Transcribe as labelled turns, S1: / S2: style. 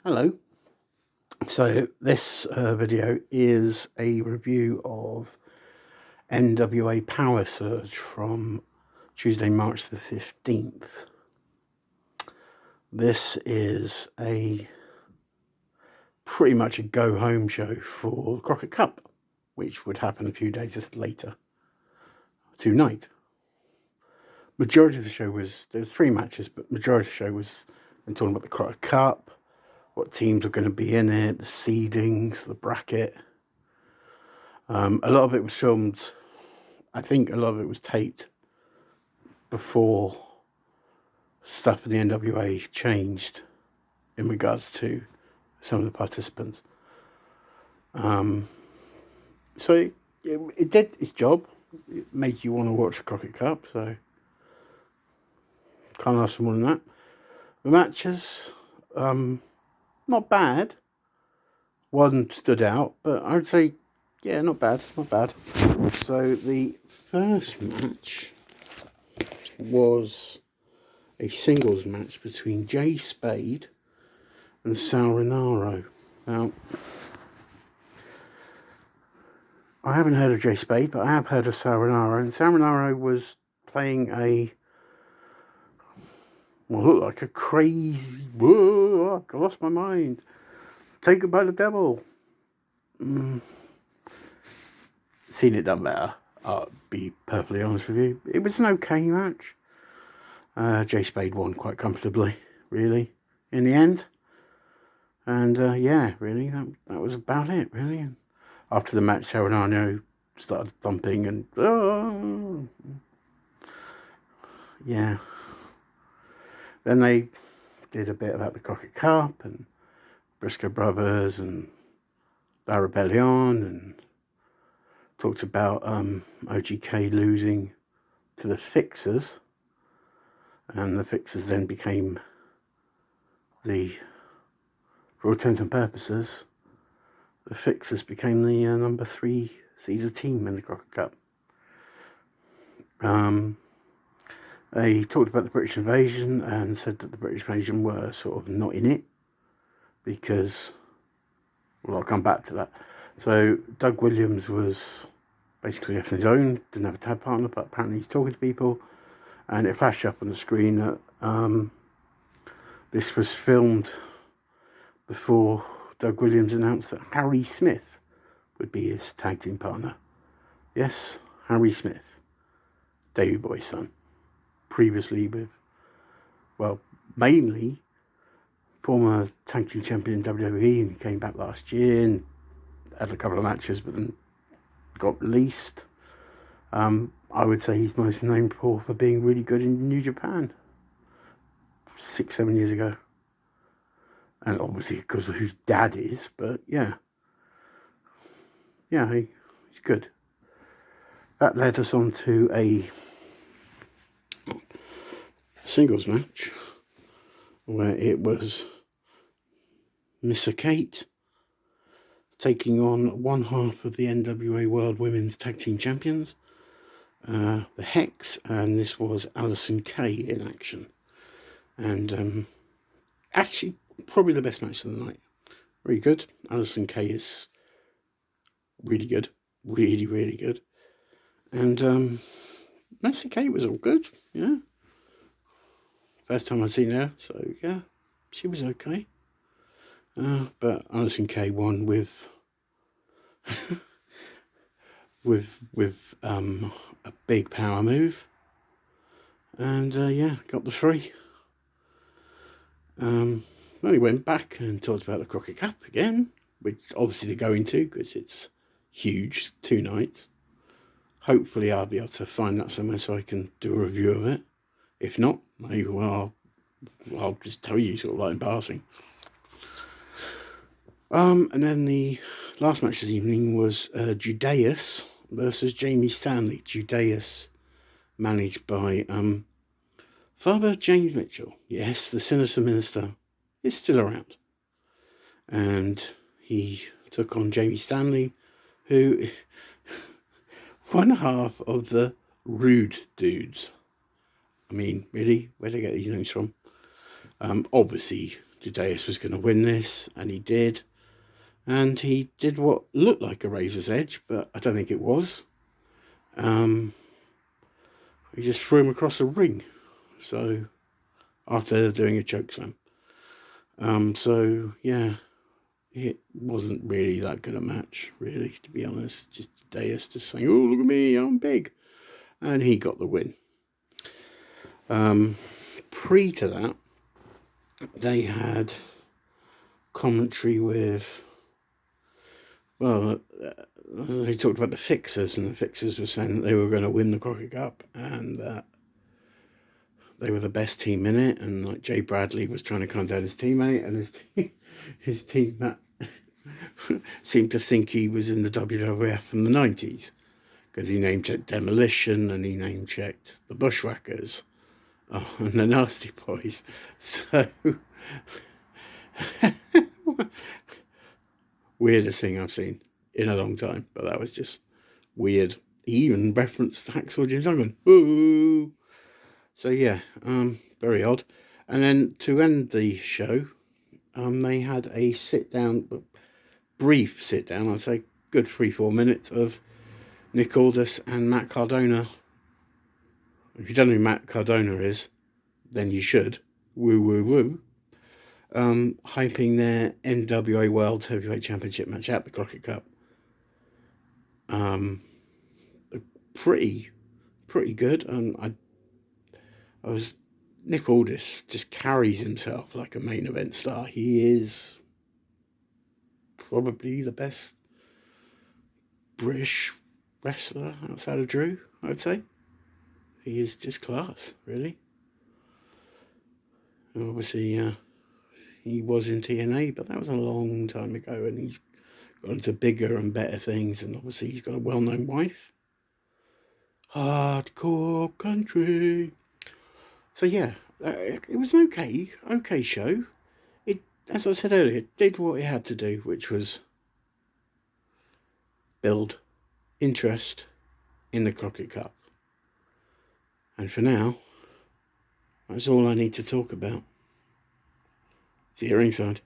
S1: Hello. So this video is a review of NWA Powerrrsurge from Tuesday, March the 15th. This is pretty much a go-home show for the Crockett Cup, which would happen a few days later, tonight. Majority of the show there was 3 matches, but majority of the show was talking about the Crockett Cup, what teams are going to be in it, the seedings, the bracket. A lot of it was filmed. I think a lot of it was taped before stuff in the NWA changed in regards to some of the participants. So it did its job. It made you want to watch the Crockett Cup, so can't ask for more than that. The matches, not bad. One stood out, but I would say, yeah, not bad. So the first match was a singles match between Jay Spade and Sal Rinauro. Now, I haven't heard of Jay Spade, but I have heard of Sal Rinauro, and Sal Rinauro was playing looked like a crazy, whoa, I lost my mind, taken by the devil. Seen it done better, I'll be perfectly honest with you. It was an okay match. Jay Spade won quite comfortably, really, in the end. And yeah, really, that was about it, really. And after the match, Rinauro started thumping and yeah. Then they did a bit about the Crockett Cup and Briscoe Brothers and La Rebellion, and talked about OGK losing to the Fixers, and the Fixers then became for all intents and purposes, the Fixers became the number 3 seeded team in the Crockett Cup. They talked about the British invasion and said that the British invasion were sort of not in it because, well, I'll come back to that. So Doug Williams was basically left on his own, didn't have a tag partner, but apparently he's talking to people, and it flashed up on the screen that this was filmed before Doug Williams announced that Harry Smith would be his tag team partner. Yes, Harry Smith, Davey Boy's son. Previously with, well, mainly former tag team champion in WWE, and he came back last year and had a couple of matches, but then got released. I would say he's most known for being really good in New Japan 6-7 years ago, and obviously because of whose dad is. But yeah, he's good. That led us on to a singles match where it was Missa Kate taking on one half of the NWA World Women's Tag Team Champions, the Hex, and this was Allysin Kay in action. And actually, probably the best match of the night. Really good. Allysin Kay is really good. Really, really good. And Missa Kate was all good, yeah. First time I'd seen her, so yeah, she was okay. But Allysin Kay won with a big power move, and yeah, got the 3. Then we went back and talked about the Crockett Cup again, which obviously they're going to because it's huge, 2 nights. Hopefully I'll be able to find that somewhere so I can do a review of it. If not, maybe I'll just tell you sort of like in passing. And then the last match this evening was Judas versus Jamie Stanley. Judas managed by Father James Mitchell. Yes, the sinister minister is still around. And he took on Jamie Stanley, who one half of the Rude Dudes. I mean, really? Where'd they get these names from? Obviously, Judeus was going to win this, and he did. And he did what looked like a razor's edge, but I don't think it was. He just threw him across a ring. So, after doing a chokeslam. So, yeah, it wasn't really that good a match, really, to be honest. Just Judeus just saying, oh, look at me, I'm big. And he got the win. Pre to that, they had commentary with, well, they talked about the Fixers, and the Fixers were saying that they were going to win the Crockett Cup, and that they were the best team in it, and like Jay Bradley was trying to calm down his teammate, and his teammate seemed to think he was in the WWF from the 90s, because he name-checked Demolition, and he name-checked the Bushwhackers, and the Nasty Boys. So, weirdest thing I've seen in a long time, but that was just weird. He even referenced Hacksaw Jim Duggan. Ooh! So yeah, very odd. And then to end the show, they had a brief sit down, I'd say good 3-4 minutes, of Nick Aldis and Matt Cardona. If you don't know who Matt Cardona is, then you should. Woo woo woo. Hyping their NWA World Heavyweight Championship match at the Crockett Cup. Pretty good. Nick Aldis just carries himself like a main event star. He is probably the best British wrestler outside of Drew, I'd say. He is just class, really. And obviously, he was in TNA, but that was a long time ago, and he's got into bigger and better things, and obviously he's got a well-known wife. Hardcore country. So yeah, it was an okay show. It, as I said earlier, it did what it had to do, which was build interest in the Crockett Cup. And for now, that's all I need to talk about. See you ringside.